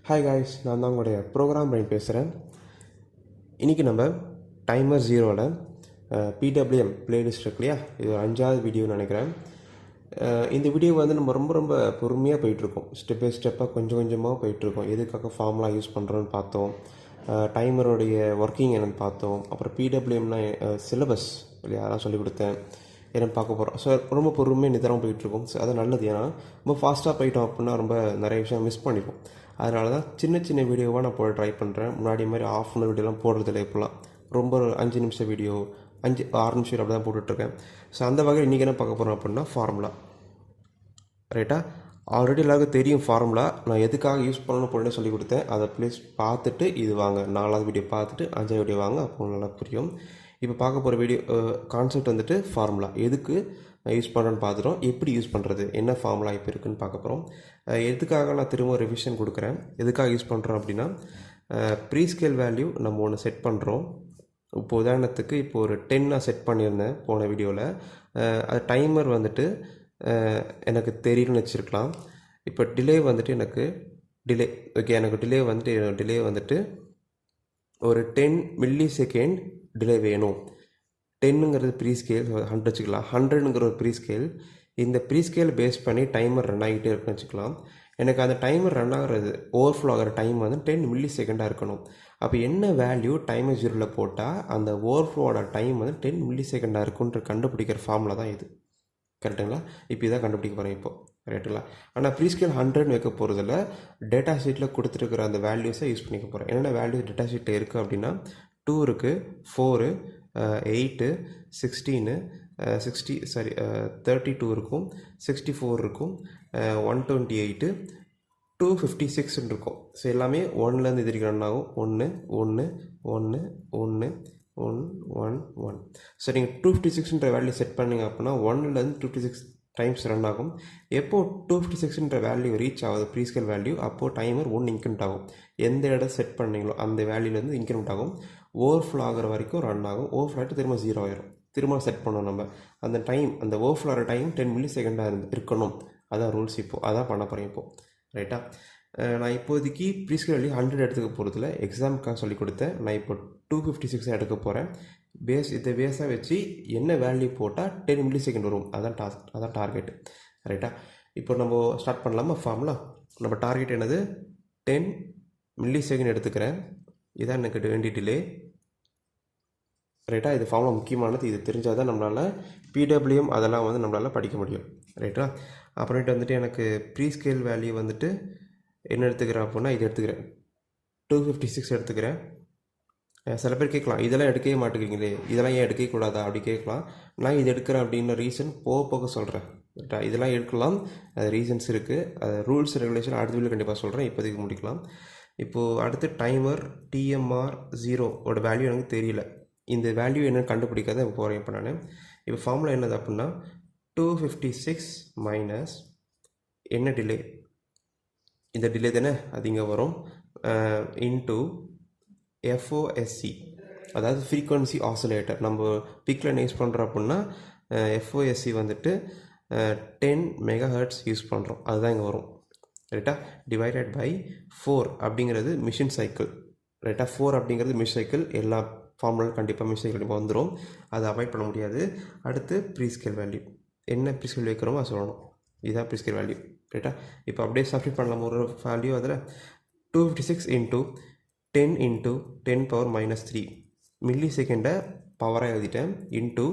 Hi guys, நான் தான் உங்களுடைய ப்ரோக்ராம் பிரைன் பேசுகிறேன். இன்றைக்கி நம்ம டைமர் ஜீரோவில் பிடபிள்யூஎம் பிளேலிஸ்ட் இருக்கு இல்லையா, இது ஒரு 5வது வீடியோன்னு நினைக்கிறேன். இந்த வீடியோ வந்து நம்ம ரொம்ப பொறுமையாக போயிட்டுருக்கோம். ஸ்டெப் பை ஸ்டெப்பாக கொஞ்சம் கொஞ்சமாக போயிட்டுருக்கோம். எதுக்காக ஃபார்முலா யூஸ் பண்ணுறோன்னு பார்த்தோம், டைமருடைய ஒர்க்கிங் என்னென்னு பார்த்தோம், அப்புறம் பிடபிள்யூஎம்னா சிலபஸ் இல்லையா அதெல்லாம் சொல்லிக் கொடுத்தேன் என்னென்னு பார்க்க போகிறோம். ஸோ ரொம்ப பொறுமையாக நிதானம் போயிட்டுருக்கோம். ஸோ அது நல்லது, ஏன்னா ரொம்ப ஃபாஸ்ட்டாக போயிட்டோம் அப்படின்னா ரொம்ப நிறைய விஷயம் மிஸ் பண்ணிப்போம். அதனால தான் சின்ன வீடியோவாக நான் போட ட்ரை பண்ணுறேன். முன்னாடி மாதிரி ஆஃப் அன் வீடியோலாம் போடுறதில்ல. இப்போலாம் ரொம்ப 5 நிமிஷம் வீடியோ 6 நிமிஷம் அப்படி தான் போட்டுட்ருக்கேன். ஸோ அந்த வகையில் இன்றைக்கி என்ன பார்க்க போகிறோம் அப்படின்னா ஃபார்முலா. ரைட்டா, ஆல்ரெடி எல்லாருக்கும் தெரியும் ஃபார்முலா. நான் எதுக்காக யூஸ் பண்ணணும்னு பொண்ணு சொல்லி கொடுத்தேன். அதை ப்ளீஸ் பார்த்துட்டு இது வாங்க, 4வது வீடியோ பார்த்துட்டு 5வது வீடியோ வாங்க, அப்போ நல்லா புரியும். இப்போ பார்க்க போகிற வீடியோ கான்செப்ட் வந்துட்டு ஃபார்முலா எதுக்கு யூஸ் பண்ணுறேன்னு பார்த்துட்டோம். எப்படி யூஸ் பண்ணுறது, என்ன ஃபார்முலா இப்போ இருக்குதுன்னு பார்க்க போகிறோம். எதுக்காக நான் திரும்ப ரிவிஷன் கொடுக்குறேன், எதுக்காக யூஸ் பண்ணுறோம் அப்படின்னா, ப்ரீஸ்கேல் வேல்யூ நம்ம ஒன்று செட் பண்ணுறோம். இப்போ உதாரணத்துக்கு இப்போ ஒரு 10 நான் செட் பண்ணியிருந்தேன் போன வீடியோவில். அது டைமர் வந்துட்டு எனக்கு தெரியும்னு வச்சுருக்கலாம். இப்போ டிலே வந்துட்டு எனக்கு டிலே வந்துட்டு ஒரு 10 மில்லி செகண்ட் டிலே வேணும். 10ங்கிறது ப்ரீஸ்கேல், 100 வச்சுக்கலாம். 100ங்கிற ஒரு ப்ரீஸ்கேல். இந்த ப்ரீஸ்கேல் பேஸ் பண்ணி டைமர் ரன் ஆகிட்டே இருக்குன்னு வச்சுக்கலாம். எனக்கு அந்த டைமர் ரன் ஆகிறது ஓவர்ஃப்ளோ ஆகிற டைம் வந்து 10 மில்லி செகண்டாக இருக்கணும். அப்போ என்ன வேல்யூ டைமர் ஜீரோவில் போட்டால் அந்த ஓவர்ஃப்ளோட டைம் வந்து 10 மில்லி செகண்டாக இருக்குன்ற கண்டுபிடிக்கிற ஃபார்முலா தான் இது. கரெக்டுங்களா? இப்போ இதான் கண்டுபிடிக்க போகிறேன் இப்போ. ரைட்டுங்களா? ஆனால் ப்ரீஸ்கேல் 100 வைக்க போகிறதில்ல, டேட்டா ஷீட்டில் கொடுத்துருக்குற அந்த வேல்யூஸை யூஸ் பண்ணிக்க போகிறேன். என்னென்ன வேல்யூ டேட்டா ஷீட்டில் இருக்குது அப்படின்னா 2 இருக்குது, 4, 8, 16, 32 இருக்கும், 64 இருக்கும், 128, 256 இருக்கும். ஸோ எல்லாமே 1லேருந்து இது ரன் ஆகும். 1 1 1 1 1 1 1. ஸோ நீங்கள் 256ன்ற வேல்யூ செட் பண்ணிங்க அப்படின்னா 1லேருந்து 256 டைம்ஸ் ரன் ஆகும். எப்போது 256ன்ற வேல்யூ ரீச் ஆகுது ப்ரீஸ்கேல் வேல்யூ, அப்போது டைமர் 1 இன்க்ரிமெண்ட் ஆகும். எந்த இடம் செட் பண்ணீங்களோ அந்த வேல்யூலேருந்து இன்க்ரிமெண்ட் ஆகும். ஓவர்ஃப்ளோ ஆகிற வரைக்கும் ரன் ஆகும். ஓவர்ஃப்ளோ ஆகிட்டு திரும்ப 0 ஆயிரும். திரும்ப செட் பண்ணோம் நம்ம அந்த டைம், அந்த ஓவர்ஃப்ளோ ஆகிற டைம் 10 மில்லி செகண்டாக இருக்கணும். அதான் ரூல்ஸ். இப்போது அதான் பண்ண போகிறேன் இப்போது. ரைட்டா, நான் இப்போதைக்கு ப்ரீஸ்கேல் வேல்யூ 100 எடுத்துக்க போகிறதுல எக்ஸாமுக்காக சொல்லிக் கொடுத்தேன். நான் இப்போ 256 எடுக்க போகிறேன். இதை பேஸாக வச்சு என்ன வேல்யூ போட்டால் 10 மில்லி செகண்ட் வரும், அதான் டார்கெட். ரைட்டா, இப்போ நம்ம ஸ்டார்ட் பண்ணலாமா ஃபார்முலா. நம்ம டார்கெட் என்னது, 10 மில்லி செகண்ட் எடுத்துக்கிறேன். இதான் எனக்கு வேண்டிய டிலே. ரைட்டா, இது ஃபார்முலா முக்கியமானது. இது தெரிஞ்சால் தான் நம்மளால் பிடபிள்யூஎம் அதெல்லாம் வந்து நம்மளால் படிக்க முடியும். ரைட்டா, அப்புறமேட்டு வந்துட்டு எனக்கு ப்ரீஸ்கேல் வேல்யூ வந்துட்டு என்ன எடுத்துக்கிறேன் அப்படின்னா இது எடுத்துக்கிறேன், 256 எடுத்துக்கிறேன். சில பேர் கேட்கலாம், இதெல்லாம் எடுக்கவே மாட்டேங்கிறீங்களே, இதெல்லாம் ஏன் எடுக்கவே கூடாதா அப்படி கேட்கலாம். நான் இது எடுக்கிறேன் அப்படின்ற ரீசன் போக சொல்கிறேன். ரைட்டா, இதெல்லாம் எடுக்கலாம், அது ரீசன்ஸ் இருக்குது. அது ரூல்ஸ் ரெகுலேஷன் அடுத்த வீடியோ கண்டிப்பாக சொல்கிறேன். இப்போதைக்கு முடிக்கலாம். இப்போது அடுத்து டைமர் டிஎம்ஆர் 0ஓட வேல்யூ எனக்கு தெரியல. இந்த வேல்யூ என்னென்னு கண்டுபிடிக்காத இப்போ போகிறேன். இப்போ நான் இப்போ ஃபார்முலா என்னது அப்படின்னா 256 மைனஸ் என்ன டிலே, இந்த டிலே தானே அது இங்கே வரும், இன்ட்டு எஃப்ஓஎஸ்சி, அதாவது ஃப்ரீக்வன்சி ஆசிலேட்டர். நம்ம பிக்கில் யூஸ் பண்ணுறோம் அப்படின்னா எஃப்ஓஎஸ்சி வந்துட்டு 10 மெகாஹெர்ட்ஸ் யூஸ் பண்ணுறோம், அதுதான் இங்கே வரும். ரைட்டா, டிவைடட் பை 4 அப்படிங்கிறது மிஷின் சைக்கிள். ரைட்டா, 4 அப்படிங்கிறது மிஷின் சைக்கிள். எல்லா ஃபார்முலாவும் கண்டிப்பாக மிஷின் சைக்கிள் கண்டிப்பாக வந்துடும், அதை அவாய்ட் பண்ண முடியாது. அடுத்து ப்ரீஸ்கேல் வேல்யூ, என்ன ப்ரீஸ்கேல் வைக்கிறோமோ அது சொல்லணும். இதுதான் ப்ரீஸ்கேல் வேல்யூ. ரைட்டா, இப்போ அப்படியே சப்ஸ்டிட் பண்ணலாம் ஒரு வேல்யூ. அதில் 256 இன்ட்டு 10 இன்ட்டு 10 பவர் -3 மில்லி செகண்டை பவராக எழுதிட்டேன். இன்ட்டு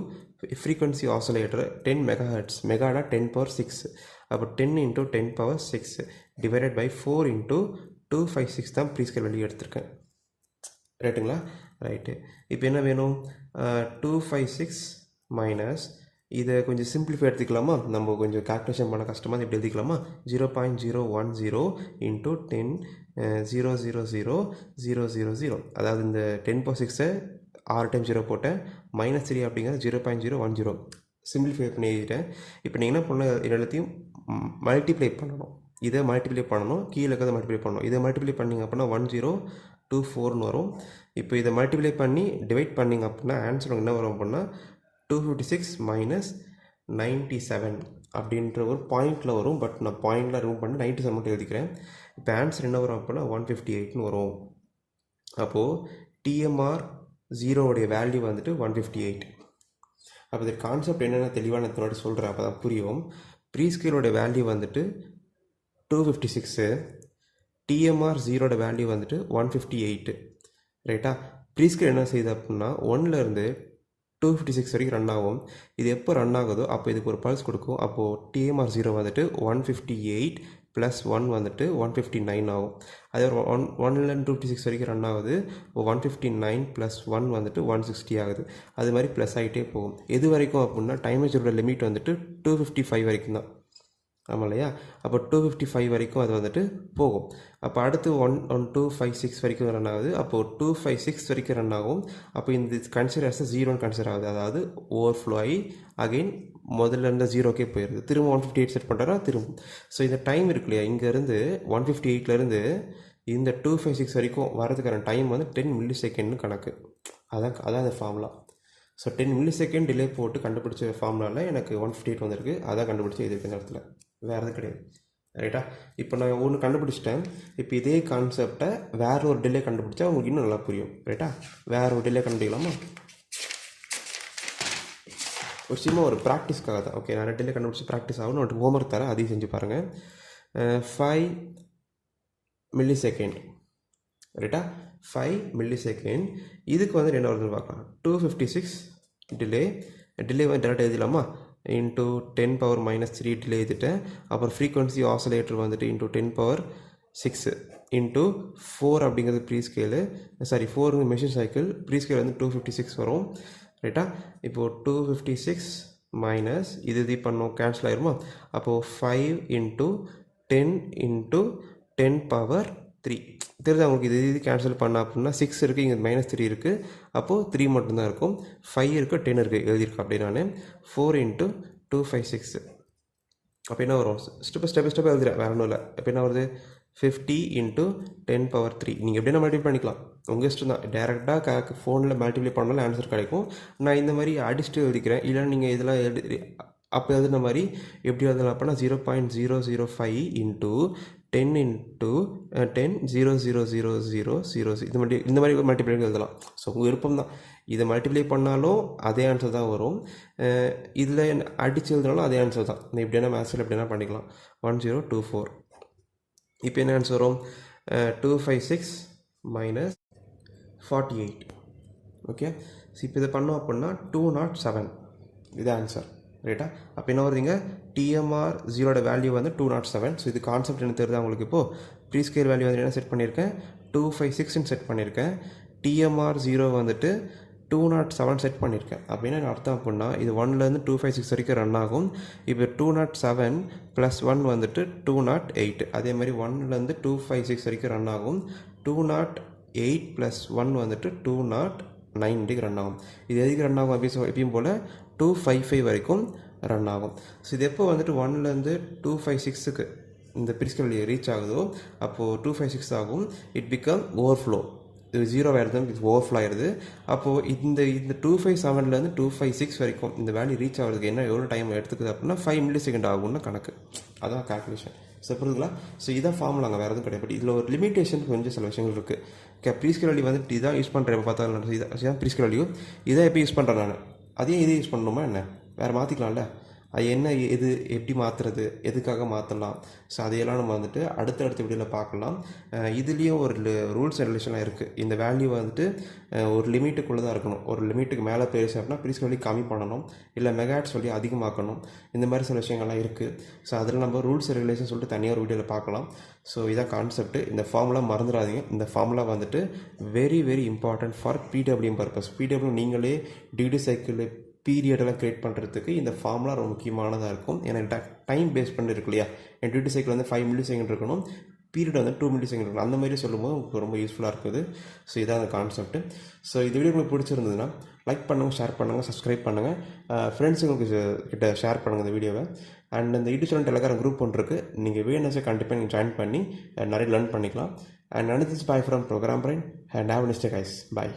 ஃப்ரீக்வன்சி ஆசிலேட்டர் 10 மெகாஹெர்ட்ஸ், மெகானா 10 பவர் 6, அப்போ 10 into 10 power 6 divided by 4 into 256 தான் ப்ரீஸ்கேல் வேல்யூ எடுத்திருக்கேன். ரைட்டுங்களா? ரைட்டு, இப்போ என்ன வேணும், 256 மைனஸ் இதை கொஞ்சம் சிம்பிளிஃபை எடுத்துக்கலாமா, நம்ம கொஞ்சம் கால்குலேஷன் பண்ண கஷ்டமாக இப்படி எடுத்துக்கலாமா, 0.010 இன்ட்டு 10 0000000, அதாவது இந்த 10 பவர் 6 6 டைம் 0 போட்டேன், -3 அப்படிங்கிறது 0.010 சிம்பிளிஃபை பண்ணி எழுதிட்டேன். இப்போ நீங்கள் என்ன பண்ண, எல்லாத்தையும் மல்டிப்ளை பண்ணணும். இதை மல்டிப்ளை பண்ணணும், கீழே இருக்கிறத மல்டிப்ளை பண்ணணும். இதை மல்டிப்ளை பண்ணிங்க அப்படின்னா 1024ன்னு வரும். இப்போ இதை மல்டிப்ளை பண்ணி டிவைட் பண்ணிங்க அப்படின்னா ஆன்சர் என்ன வரும் அப்படின்னா 256 மைனஸ் 97 அப்படின்ற ஒரு பாயிண்டில் வரும். பட் நான் பாயிண்டில் ரிமூவ் பண்ணி 97 மட்டும் எழுதிக்கிறேன். இப்போ ஆன்சர் என்ன வரும் அப்படின்னா 158ன்னு வரும். அப்போது டிஎம்ஆர் 0உடைய வேல்யூ வந்துட்டு 158. அப்போ இது கான்செப்ட் என்னென்ன தெளிவான முன்னாடி சொல்கிறேன், அப்போ தான் புரியும். ப்ரீஸ்கேலோட வேல்யூ வந்துட்டு 256, டிஎம்ஆர் 0ஓட வேல்யூ வந்துட்டு 158. ரைட்டா? ப்ரீஸ்கேல் என்ன செய்யுது அப்படின்னா 1லேருந்து 256 வரைக்கும் ரன் ஆகும். இது எப்போ ரன் ஆகுதோ அப்போ இதுக்கு ஒரு பல்ஸ் கொடுக்கும். அப்போது டிஎம்ஆர் 0 வந்துட்டு 158 + 1 வந்துட்டு 159 ஆகும். அதே ஒரு 1லேருந்து 256 வரைக்கும் ரன் ஆகுது. 159 + 1 வந்துட்டு 160 ஆகுது. அது மாதிரி ப்ளஸ் ஆகிட்டே போகும். எது வரைக்கும் அப்படின்னா டைம் மெஷரோட லிமிட் வந்துட்டு 255 வரைக்கும் தான். ஆமாம் இல்லையா? அப்போ 255 வரைக்கும் அது வந்துட்டு போகும். அப்போ அடுத்து 1256 வரைக்கும் ரன் ஆகுது. அப்போது 256 வரைக்கும் ரன் ஆகும். அப்போ இந்த கன்சிடர் ஆஸ் 0ன்னு கன்சிடர் ஆகுது. அதாவது ஓவர்ஃப்ளோ ஆகி அகெயின் முதல்ல இருந்த 0க்கே போயிடுது. திரும்ப 158 செட் பண்ணுறா திரும்ப. ஸோ இந்த டைம் இருக்கு இல்லையா, இங்கேருந்து 158லேருந்து இந்த 256 வரைக்கும் வரதுக்கான டைம் வந்து 10 மில்லிசெகண்ட்னு கணக்கு. அதான் அந்த ஃபார்முலா. ஸோ 10 மில்லிசெகண்ட் டிலே போட்டு கண்டுபிடிச்ச ஃபார்முலாவில் எனக்கு 158 வந்திருக்கு. அதான் கண்டுபிடிச்சி எழுதிருக்க நேரத்தில், வேறு எதுவும் கிடையாது. ரைட்டா? இப்போ நான் ஒன்று கண்டுபிடிச்சிட்டேன். இப்போ இதே கான்செப்டை வேற ஒரு டிலே கண்டுபிடிச்சா உங்களுக்கு இன்னும் நல்லா புரியும். ரைட்டா? வேற ஒரு டிலே கண்டுபிடிக்கலாமா? ஒரு சின்ன ஒரு ப்ராக்டிஸ்க்காக தான். ஓகே, நான் டிலே கண்டுபிடிச்சி ப்ராக்டிஸ் ஆகணும். நான் ஹோம்ஒர்க் தரேன், அதையும் செஞ்சு பாருங்கள். 5 மில்லிசெகண்ட். ரைட்டா? 5 மில்லிசெகண்ட். இதுக்கு வந்து என்ன வருதுன்னு பார்க்கலாம். 256 டிலே வந்து டேரெக்டாக எழுதிடலாமா? இன்ட்டு 10⁻³ டிலே எழுதிட்டேன். அப்புறம் ஃப்ரீக்வன்சி ஆசிலேட்டர் வந்துட்டு இன்ட்டு 10⁻6 இன்ட்டு 4 அப்படிங்கிறது pre scale. 4 machine cycle. Pre scale வந்து 256 வரும். ரைட்டா? இப்போது 256 மைனஸ் இது பண்ணோம், கேன்சல் ஆயிருமா? அப்போது 5 × 10 × 10⁻3 தெரியுது உங்களுக்கு. இது கேன்சல் பண்ண அப்படின்னா 6 இருக்குது, இங்கே -3 இருக்குது. அப்போது 3 மட்டும்தான் இருக்கும். 5 இருக்குது, 10 இருக்குது எழுதியிருக்கேன். அப்படி நான் 4 × 256. அப்போ என்ன வரும்? ஸ்டெப் எழுதுறேன், வேறு ஒன்றும் இல்லை. அப்போ என்ன வருது? 50 × 10⁻3. நீங்கள் எப்படின்னா மல்டிப்ளை பண்ணிக்கலாம், உங்கள் இஷ்டம் தான். டேரெக்டாக ஃபோனில் மல்டிப்ளை பண்ணாலும் ஆன்சர் கிடைக்கும். நான் இந்த மாதிரி அடிச்சுட்டு எழுதிக்கிறேன். இல்லைன்னா நீங்கள் இதெல்லாம் அப்போ எழுதுன மாதிரி எப்படி எழுதலாம் அப்படின்னா 0.005 × 10 × 10 0.00000 இந்த மாதிரி மல்டிப்ளை எழுதலாம். ஸோ உங்கள் விருப்பம் தான். இதை மல்டிப்ளை பண்ணாலும் அதே ஆன்சர் தான் வரும். இதில் அடிச்சு எழுதினாலும் அதே ஆன்சர் தான். எப்படின்னா மேத்ஸில் எப்படின்னா பண்ணிக்கலாம். 1024. இப்போ என்ன ஆன்சர் வரும்? 256 மைனஸ் 48. ஓகே, ஸோ இப்போ இதை பண்ணோம் அப்படின்னா 207. இது ஆன்சர். ரைட்டா? அப்போ என்ன வருதுங்க? டிஎம்ஆர் 0ஓட வேல்யூ வந்து 207. ஸோ இது கான்செப்ட் என்ன தெரியுது உங்களுக்கு? இப்போது ப்ரீ ஸ்கேல் வேல்யூ வந்து என்ன செட் பண்ணியிருக்கேன்? 256ன்னு செட் பண்ணியிருக்கேன். டிஎம்ஆர் 0 வந்துட்டு 207 செட் பண்ணியிருக்கேன். அப்படின்னா அர்த்தம் அப்படின்னா இது 1லேருந்து 256 வரைக்கும் ரன் ஆகும். இப்போ 207 + 1 வந்துட்டு 208. அதே மாதிரி 1லேருந்து 256 வரைக்கும் ரன் ஆகும். 208 + 1 வந்துட்டு 209 ரன் ஆகும். இது எதுக்கு ரன் ஆகும்? எப்பயும் போல் 255 வரைக்கும் ரன் ஆகும். ஸோ இது எப்போ வந்துட்டு 1லேருந்து 256க்கு இந்த ப்ரீஸ்கேல் ரீச் ஆகுதோ அப்போது 256 ஆகும். It become overflow. இது 0 ஆகிடுது, இது ஓவர்ஃப்ளோ ஆகிடுது. அப்போது இந்த 257லேருந்து 256 வரைக்கும் இந்த வேல்யூ ரீச் ஆகிறதுக்கு எவ்வளோ டைம் எடுத்துக்குது அப்படின்னா 5 மில்லிசெகண்ட் ஆகும்னு கணக்கு. அதான் கால்குலேஷன். ஸோ புரியுதுங்களா? ஸோ இதான் ஃபார்முலாங்க, வேறு எதுவும் கிடையாது. இதில் ஒரு லிமிட்டேஷன் கொஞ்சம் சில விஷயங்கள் இருக்குது. ப்ரீஸ்கேல் வேல்யூ வந்துட்டு இதான் யூஸ் பண்ணுறேன். இப்போ பார்த்தா இதான் ப்ரீஸ்கேல் வேல்யூ. இதை எப்போ யூஸ் பண்ணுறேன் நான்? அதையும் இதே யூஸ் பண்ணணுமா என்ன? வேறு மாற்றிக்கலாம்ல. அது என்ன, எது எப்படி மாற்றுறது, எதுக்காக மாற்றலாம்? ஸோ அதையெல்லாம் நம்ம வந்துட்டு அடுத்தடுத்த வீடியோவில் பார்க்கலாம். இதுலேயும் ஒரு ரூல்ஸ் அண்ட் ரெகுலேஷன்லாம் இருக்குது. இந்த வேல்யூ வந்துட்டு ஒரு லிமிட்டுக்குள்ளே தான் இருக்கணும். ஒரு லிமிட்டுக்கு மேலே போயிடுச்சு அப்படின்னா ப்ரீஸ்கேல் வேல்யூ கம்மி பண்ணணும், இல்லை மெகாஹெர்ட்ஸ் வேல்யூ அதிகமாக்கணும். இந்த மாதிரி சில விஷயங்கள்லாம் இருக்குது. ஸோ அதில் நம்ம ரூல்ஸ் அண்ட் ரெகுலேஷன் சொல்லிட்டு தனியாக ஒரு வீடியோவில் பார்க்கலாம். ஸோ இதான் கான்செப்ட். இந்த ஃபார்முலா மறந்துடாதீங்க. இந்த ஃபார்முலா வந்துட்டு very very important for PWM purpose. PW நீங்களே டியூட்டி சைக்கிள் பீரியடெல்லாம் க்ரியேட் பண்ணுறதுக்கு இந்த ஃபார்முலா ரொம்ப முக்கியமானதாக இருக்கும். எனக்கு டைம் பேஸ் பண்ணிருக்கு இல்லையா? என் டியூட்டி சைக்கிள் வந்து 5 மில்லிசெகண்ட் இருக்கணும், பீரியட் வந்து 2 மில்லிசெகண்ட் இருக்கணும். அந்த மாதிரி சொல்லும்போது உங்களுக்கு ரொம்ப யூஸ்ஃபுல்லாக இருக்குது. ஸோ இதான் அந்த கான்செப்ட். ஸோ இந்த வீடியோ உங்களுக்கு பிடிச்சிருந்ததுன்னா லைக் பண்ணுங்கள், ஷேர் பண்ணுங்கள், சப்ஸ்கிரைப் பண்ணுங்கள். ஃப்ரெண்ட்ஸுங்களுக்கு கிட்ட ஷேர் பண்ணுங்கள் இந்த வீடியோவை. அண்ட் இந்த யூடியூப் சேனல் டெலகிராம் குரூப் ஒன்று இருக்குது. நீங்கள் வேணும்னா கண்டிப்பாக நீங்கள் ஜாயின் பண்ணி நிறைய லேர்ன் பண்ணிக்கலாம். And and this bye from program brain and have a nice day guys. Bye.